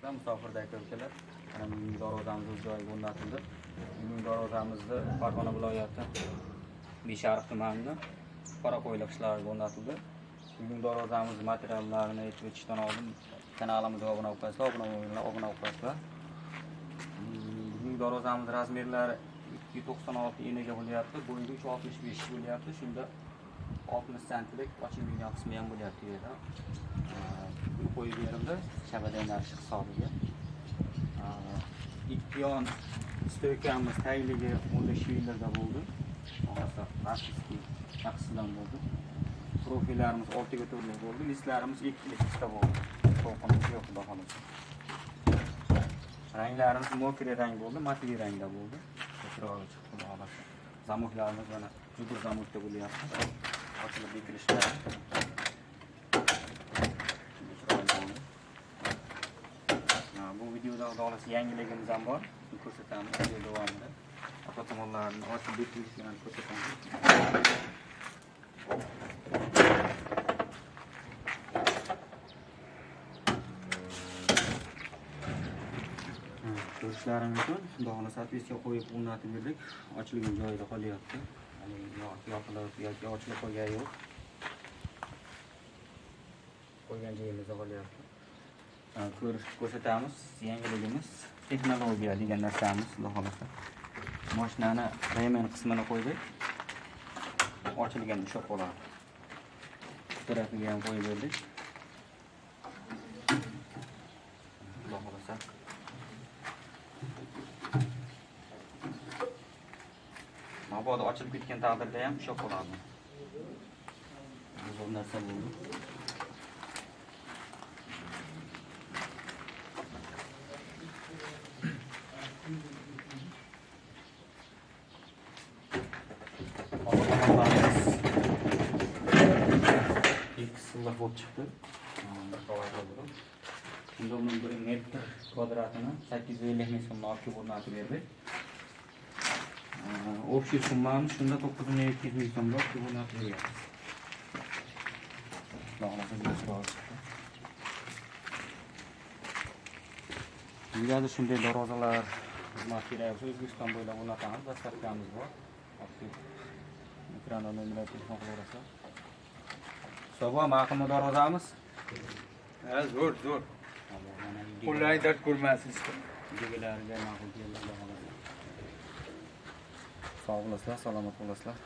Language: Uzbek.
xo'rlasizlar, musofirda aka-ukalar. Mana bugungi darvozamiz o'z joyiga o'rnatildi. Bugungi darvozamizni Farg'ona viloyati Beshariq tumanida Qoraqo'yli qishlog'iga o'rnatildi. Bugungi darvozamiz materiallarini aytib o'tishdan oldin kanalimizga obuna bo'linglar. Bugungi darvozamiz razmerlari 296 enaga bo'lyapti, bo'yi 365 bo'lyapti. Shunda 60 santlik ochilmagan qismi ham bo'lyapti yerda. Qo'yib berildi shabadaylar hisobiga. Ikki yon stoykamiz tagligi 15 yillarda bo'ldi. Naqsdan bo'ldi. Profillarimiz ortiga to'rlik bo'ldi. Listlarimiz 2 bo'ldi. To'lqinlik yo'q, xudo xolasa. Ranglarimiz mokri rang bo'ldi, matli rangda bo'ldi. Chiroyli chiqdi, xudo xolasa. Zamoklarimiz mana judur zamokda bo'lyapti. Ochilib bekilishlar. Bu videoda xudo xolasa yangiligimiz ham bor. Ko'rsatamiz video davomida. Orqa tomonlarini ochib bekilishlarni ko'rsatamiz. Ko'rishlaringiz uchun xudo xolasa atvesga qo'yib o'rnatib berdik. Ochilgan joyida qolyapti. Yopilib yoki ochilib qo'ygani yo'q. Qo'ygan joyimizda qolyapti. Ko'rsatamiz. Yangiligimiz texnologiya degan narsamiz xudo xolasa. Mashinani remen qismini qo'ydik. Ochilgan ushlab qoladi. Tarafiga ham qo'yib berdik. Xudo xolasa. Mabodo ochilib ketgan taqdirda ham ushlab qoladi. Bu narsa bo'ldi. Silliq bo'lib chiqdi. Shunda uni 1 metr kvadratini 850 ming so'mga olib o'rnatib berdik. Общий summamiz shunda 9200 ming so'mga olib o'rnatib berdik. Bizda shunday darvozalar xizmat kerak. O'zbekiston bo'ylab o'rnatamiz. Dastlabkamiz bor. Ekranda nomerlar telefon qilaverasiz. Sog'lom ma'qul darvozamiz. Zo'r. Qo'llaring dard ko'rmasin. Videolarga ma'qul keldi. Sog' bo'lasizlar, salomat bo'lasizlar.